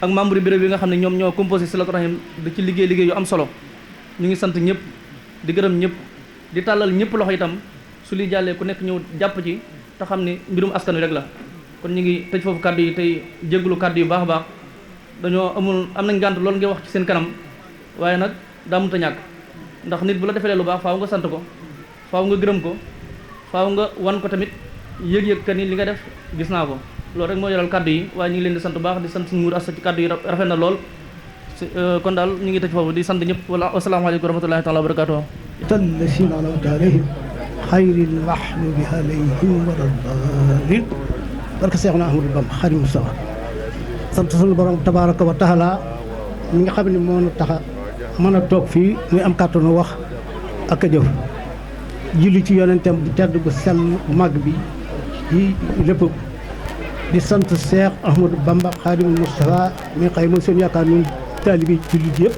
ak membre bureau bi nga xam ne ñoom ñoo composé Silatu Rahim di ci liggéey yu am solo ñu ngi sant ñëpp di gërëm ñëpp di tàllal ñëpp loxo itam su li jàllee ku nekk ñëw jàpp ci te xam ne mbirum askan wi rek la kon ñu ngi tëj foofu kàddu yi tey jéggulu kàddu yu baax a baax dañoo am nañ gànt loolu ngay wax ci seen kanam waaye nag daa mënta ñàkk ndax nit bu la defalee lu baax faaw nga sant ko faaw nga gërëm ko faaw nga wan ko tamit yëg-yëg ka ni li nga def gis naa ko loolu rek moo yoral kàddu yi waaye ñu ngi leen di sant bu baax di sant suñu muur asa ci kàddu yi rafet na lool kon daal ñu ngi tëj foofu di sant ñëpp wala asalaamaaleykum wa rahmatullahi taala wa barakatuh الذين أنعمت عليهم خير المحلوب عليهم ولا الضالين barke Seexuna Ahmadu Bamba Xaadimu Mustafaa sant sunu borom tabaaraka wa taala mi nga xam ne moo nu tax a mën a toog fii muy am kàttanu wax ak a jëf julli ci yonentam bu tedd bu sell bu màgg bi yi lépp di sant Seex Ahmadu Bamba Xaadimu Mustafaa mi nga xam ne mooy seen yaakaar ñun taalibi jullit yëpp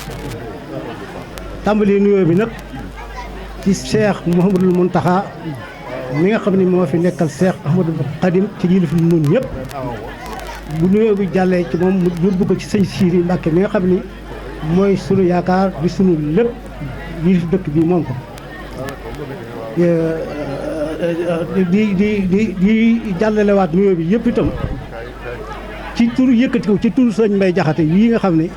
tàmbali nuyoo bi nag ci Cheikh Mouhamadul Mountakha mi nga xam ne moo fi nekkal Cheikh Ahmadou Khadim ci yilif nun ñëpp bu nuyoo bi jàllee ci moom mu yóbbu ko ci sëñ Siiri Mbàkke mi nga xam ni mooy sunu yaakaar di sunu lépp yilif dëkk bi moom ko di jàllalewaat nuyoo bi yëpp itam ci turu yëkkati ko ci turu sëñ Mbay Jaxate yii nga xam ne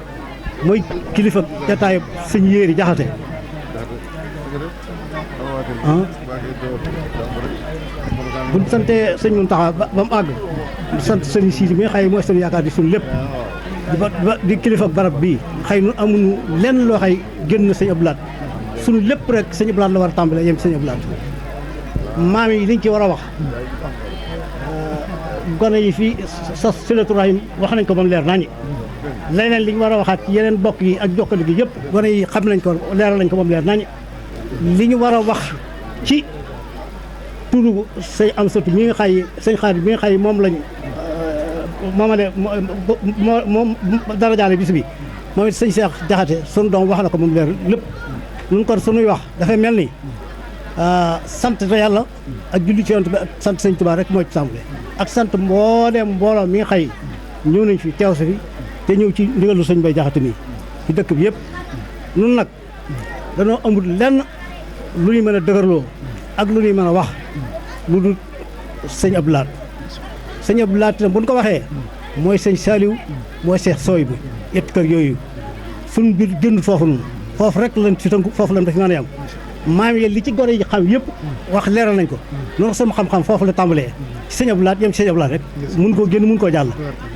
mooy kilifa jataayu sëñ Yéeri Jaxate buñ santee sëñ Muntaxa ba mu àgg di sant sëñ Siidi mi nga xëy mooy seen yaakaar di suñu lépp di kilifa barab bii xëy nu amuñu lenn loo xëy génn sëñ Abdu Lahat suñu lépp rek sëñ Abdu Lahat la war a tàmbalee yem sëñ Abdu Lahat maam yi liñ ci war a wax gone yi fii sos Silatu Rahim wax nañ ko ba mu leer nañu leneen li ñu war a waxaat ci yeneen bokk yi ak jokkale gi yëpp gone yi xam nañ ko leeral nañ ko ba mu leer nañu li ñu war a wax ci turu sëñ am satu mi nga xay sëñ Xaadim mi nga xay moom lañ moomale moom dara jaale bis bi moom it sëñ Seex Jaxate sunu doom wax na ko moom leer lépp nun kon sunuy wax dafay mel ni sant te yàlla ak julli ci yonent bi ak sant sëñ Tuubaa rek mooy ci tàmbale ak sant mbooleem mbooloo mi nga xay ñëw nañ fi teew si fi te ñëw ci ndigalu sëñ Bay Jaxate mi ci dëkk bi yëpp nun nag danoo amul lenn lu ñuy mën a dëgërloo ak lu ñuy mën a wax lu dul sëñ Abdu Lahat sëñ Abdou Lahat bu ñu ko waxee mooy sëñ Saliou mooy Cheikh Soy bu yett kër yooyu suñ biir jënd foofu noonu foofu rek lañ ci tënku foofu lañ def mën a yam maam yi li ci gone yi xam yëpp wax leeral nañ ko noonu sama xam-xam foofu la tàmbalee ci sëñ Abdou Lahat yem ci sëñ Abdou Lahat rek mun koo génn mun koo jàll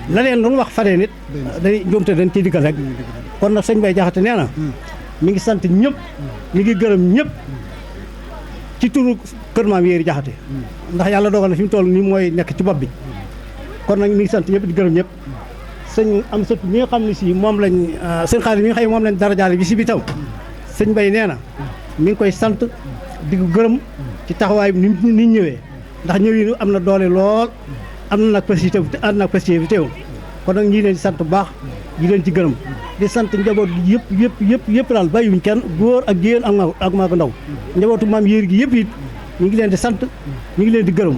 laneen lu ñu wax fanee nit dañuy njuumte dañ ciy dikkal rek kon nag sëñ Mbaye Diakhaté nee na mi ngi sant ñëpp mi ngi gërëm ñëpp ci turu kër maam Yéri Diakhaté ndax yàlla dogal na fi mu toll nii mooy nekk ci bopp bi kon nag mi ngi sant ñëpp di gërëm ñëpp sëñ am sët mi nga xam ne si moom lañ sëñ Xaadim mi nga xam ne moom lañ dara jaale bi si bi taw sëñ Mbaye nee na mi ngi koy sant di ko gërëm ci taxawaay bi ni ñëwee ndax ñëw am na doole lool am na nag positif ànd nag positif teew kon nag ñii leen di sant bu baax di leen ci gërëm di sant njaboot gi yëpp daal bàyyiwuñ kenn góor ak jigéen ak mag ndaw njabootu maam Yéri gi yëpp it ñu ngi leen di sant ñu ngi leen di gërëm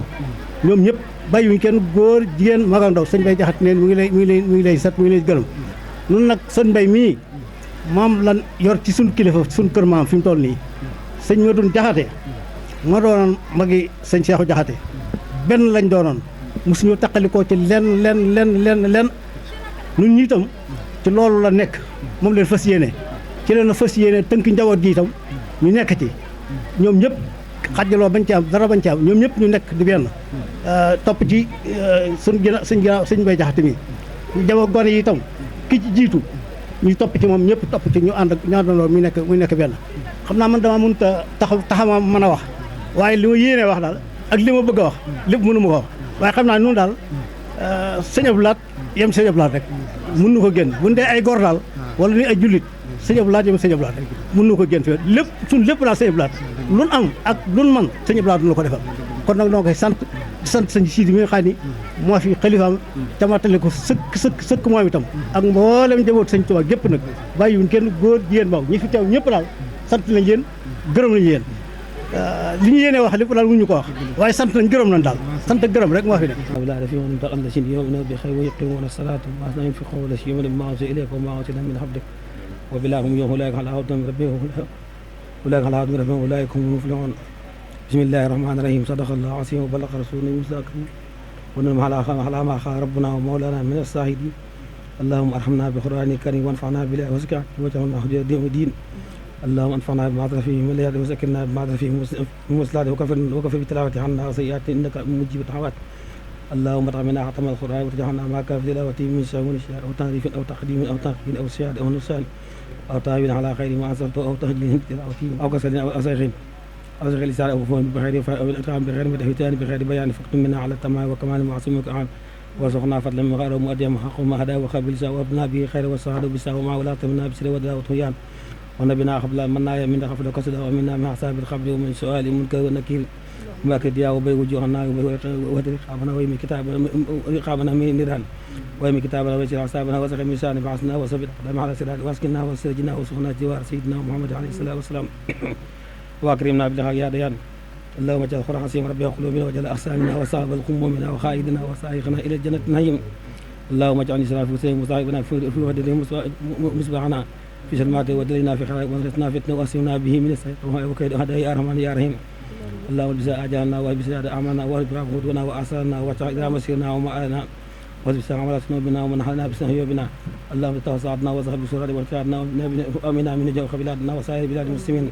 ñoom ñëpp bàyyiwuñ kenn góor jigéen mag ak ndaw sëñ Mbaye Diakhaté neen mi ngi lay sant mi ngi lay gërëm nun nag sëñ Mbaye mii moom lan yor ci suñ kilifa suñ kër maam fi mu toll nii sëñ Madoune Diakhaté moo doonoon magi sëñ Cheikhou Diakhaté benn lañ doonoon mosuñu taqalikoo ci lenn ñun ñi itam ci loolu la nekk moom leen fas yéene ci leen fas yéene tënk njaboot gi itam ñu nekk ci ñoom ñëpp xajaloo bañ ci am dara bañ ci am ñoom ñëpp ñu nekk di benn topp ci sëñ Mbaye Diakhaté mi njaboot gone yi itam ki ci jiitu ñu topp ci moom ñëpp topp ci ñu àndandoo muy nekk benn xam naa man dama mënut a taxama mën a wax waaye li ma yéenee wax daal ak li ma bëgg a wax lépp mënu ma ko wax waaye xam naa noonu daal sëñ Abdou Lahat yem sëñ Abdou Lahat rek mën nu ko génn bu dee ay góor daal wala ni ay jullit sëñ Abdou Lahat yem sëñ Abdou Lahat rek mën nu ko génn fi lépp suñ lépp daal sëñ Abdou Lahat lu am ak lu man sëñ Abdou Lahat du la ko defal kon nag noo koy sant di sant sëñ Sidi mi nga xam ni moo fi xalifaam tamatale ko sëkk moom itam ak mboolem njaboot sëñ Tuubaa gépp nag bàyyiwuñ kenn góor jigéen baw ñi fi teew ñëpp daal sant nañ leen gërëm nañ leen li ñu yéene wax lépp daal mënuñu ko wax waaye sant nañ gërëm nañ daal sant gërëm rek moo fi nekk أولاد في من تقل شيء يؤمنون بخير ويقيمون الصلاة وما ينفقون ولا شيء من ما أوتي إليك وما أوتينا من حبلك وبلاهم يوم أولئك على هدى من ربهم أولئك على هدى من ربهم أولئك هم المفلحون بسم الله الرحمن الرحيم صدق الله العظيم وبلغ رسوله المصدق ونعم على ما خا ربنا ومولانا من الشاهدين اللهم ارحمنا بقرآن الكريم وانفعنا بلا وزكاة وجعلنا حجة يوم الدين اللهم انفعنا بما ذكر فيه من الآيات وذكرنا بما ذكر فيه من الصلاة وكفر بتلاوة عنا وسيئات إنك مجيب الدعوات اللهم ارحمنا ختم القرآن وتجعلنا ما كان في تلاوته من شؤون الشعر أو تعريف أو تقديم أو تأخير أو سياد أو نسال أو تعاون على خير ما أنزلته أو تهجير تلاوته أو كسل أو أزغين أو زغل لسان أو فهم بخير أو الإكرام بغير مدهوتان بغير بيان فقط منا على التمام وكمال معصوم وكعام وارزقنا فضلا من غير مؤدي حق ما هدى وخبل سا وابنا به خير والسعادة بسا وما ولا تمنا بسر وداء وطغيان ونبنا قبل منا من غفل وكسد ومنا مع حساب الخبر ومن سؤال منكر ونكير ما كديا وبي وجوهنا ورقابنا ويم كتاب رقابنا من نيران ويم كتابنا وجه حسابنا وسق ميزان بعثنا وثبت على صراط واسكننا وسجنا وسخنا جوار سيدنا محمد عليه الصلاه والسلام واكرمنا بالحق يا ديان اللهم اجعل القرآن عظيم ربي قلوبنا وجل احساننا وصعب الخمومنا وخائدنا وسائقنا الى الجنه النعيم اللهم اجعل اسراف حسين مصاحبنا في وحدته مصباحنا في سلماته ودلنا في خير ونرثنا فتنه واسمنا به من الشيطان وكيد هذا يا رحمن يا رحيم اللهم بسا اجالنا وبسا اعمالنا وبسا خطونا واثارنا وتعالى مسيرنا ومآلنا وبسا عملاتنا بنا ومن حلنا بسنه بنا اللهم توسعنا وزهر بسرعه وارفعنا وامنا من جو بلادنا وسائر بلاد المسلمين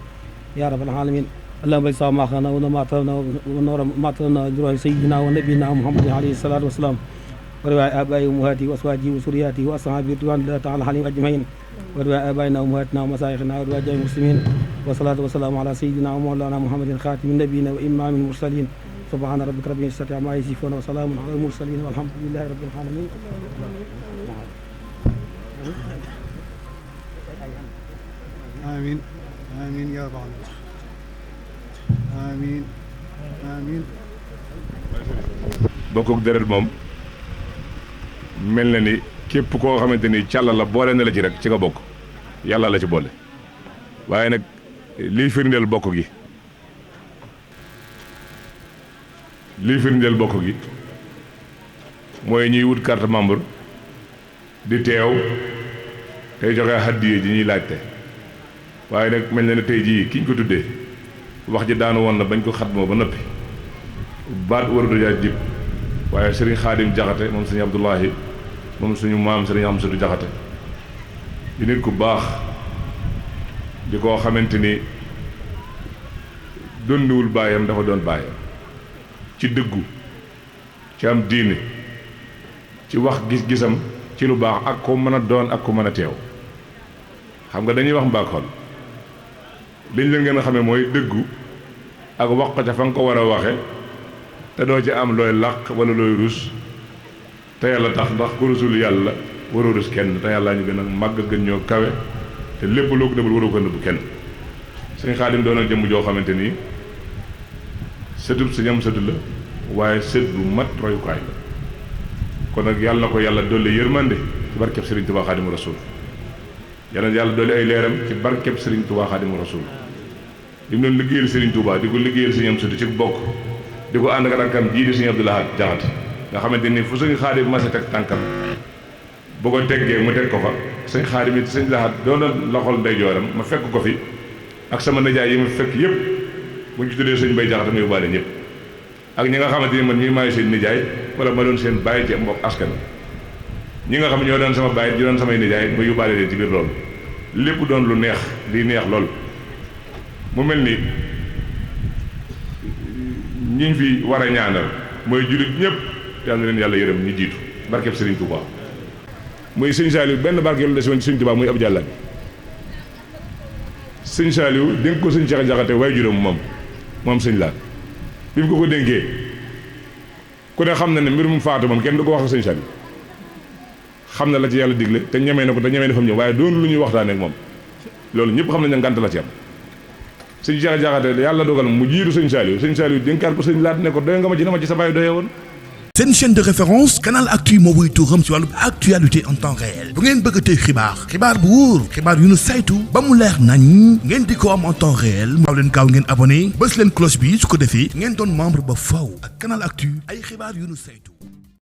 يا رب العالمين اللهم بارك ما خلقنا وما طلبنا ونور ما طلبنا لروح سيدنا ونبينا محمد عليه الصلاه والسلام ورواء ابائي وامهاتي وازواجي وذرياتي واصحابي رضوان الله تعالى عليهم اجمعين ورواء ابائنا وامهاتنا ومشايخنا ورواء جميع المسلمين والصلاه والسلام على سيدنا ومولانا محمد خاتم النبيين وامام المرسلين سبحان ربك رب العزه عما يصفون وسلام على المرسلين والحمد لله رب العالمين آمين آمين يا رب العالمين آمين آمين bokkuk deret moom mel na ni képp koo xamante ni càlla la boole na la ci rek ci nga bokk yàlla la ci boole waaye nag liy firndeel bokk gi mooy ñuy wut carte membre di teew tey joxe hadiye ji ñuy laajte waaye nag mel na ne tey jii kiñ ko tuddee wax ji daanu woon na bañ ko xatmoo ba noppi baat warudu yaa jib waaye sëriñ Xaadim Jaxate moom sëriñ Abdoulahi moom suñu maam sëriñ Amsatu Jaxate di nit ku baax di koo xamante ni donniwul baayam dafa doon baayam ci dëggu ci am diine ci wax gis-gisam ci lu baax ak ko mën a doon ak ko mën a teew xam nga dañuy wax mbaakoon liñ leen gën a xamee mooy dëggu ak wax ko ca fa nga ko war a waxe te doo ci am looy làq wala looy rus te yàlla tax ndax ku rusul yàlla waroo rus kenn te yàlla ñu gën a màgg gën ñoo kawe te lépp loo ko nëbbul waroo ko nëbbu kenn sëñ Xaadim doon ak jëmm joo xamante ni sëtub sëñ Amsatu la waaye sët bu mat royukaay la kon nag yàlla na ko yàlla dolli yërmande ci barkeb Sëriñ Tuubaa Xaadimu Rasuul yàlla na yàlla dolli ay leeram ci barkeb Sëriñ Tuubaa Xaadimu Rasuul li mu doon liggéeyal Sëriñ Tuubaa di ko liggéeyal sëñ Amsatu ci bokk di ko ànd ak rakkam jii di sëñ Abdou Lahad Jaxate nga xamante ni fu sëñ Xaadim ma sa teg tànkam boo ko teggee mu teg ko fa sëñ Xaadim it sëñ Lahad doon na loxol ndeyjooram ma fekk ko fi ak sama nijaay yi ma fekk yëpp bu ñu ci tuddee sëñ Bay Jaxate ma yóbbaale ñëpp ak ñi nga xamante ni man ñi maay seen nijaay wala ma doon seen bàyyi ci mbokk askan ñi nga xam ñoo doon sama bàyyi di doon samay nijaay ma yóbbaale leen ci biir loolu lépp doon lu neex di neex lool mu mel ni ñiñ fi war a ñaanal mooy jullit ñëpp yal na leen yàlla yërëm ñu jiitu barkeb Sëriñ Tuubaa muy sëñ Saliou benn barkeelu des woon ci sëñ Tuubaa muy ab jàlla bi sëñ Saliou dénk ko sëñ Cheikh Jaxate waaye juróom moom sëñ Laat bi mu ko dénkee ku ne xam na ne mbirum faatu moom kenn du ko wax ak sëñ Saliou xam na la ci yàlla digle te ñemee na ko te ñemee na fa mu ñëw waaye doon lu ñuy waxtaanee ak moom loolu ñëpp xam nañ ne ngànt la ci am sëñ Cheikh Jaxate yàlla dogal mu jiitu sëñ Saliou dénkaat ko sëñ Laat ne ko doy nga ma ci na ma ci sa baay doyee woon. seen chaîne de référence Canal Actu moo wuy tuuram ci wàllu actualité en temps réel bu ngeen bëgg tey xibaar bu wóor xibaar yu nu saytu ba mu leer nañ ngeen di ko am en temps réel maaw leen gaaw ngeen abonné bës leen cloche bi su ko defee ngeen doon membre ba faw ak Canal Actu ay xibaar yu nu saytu.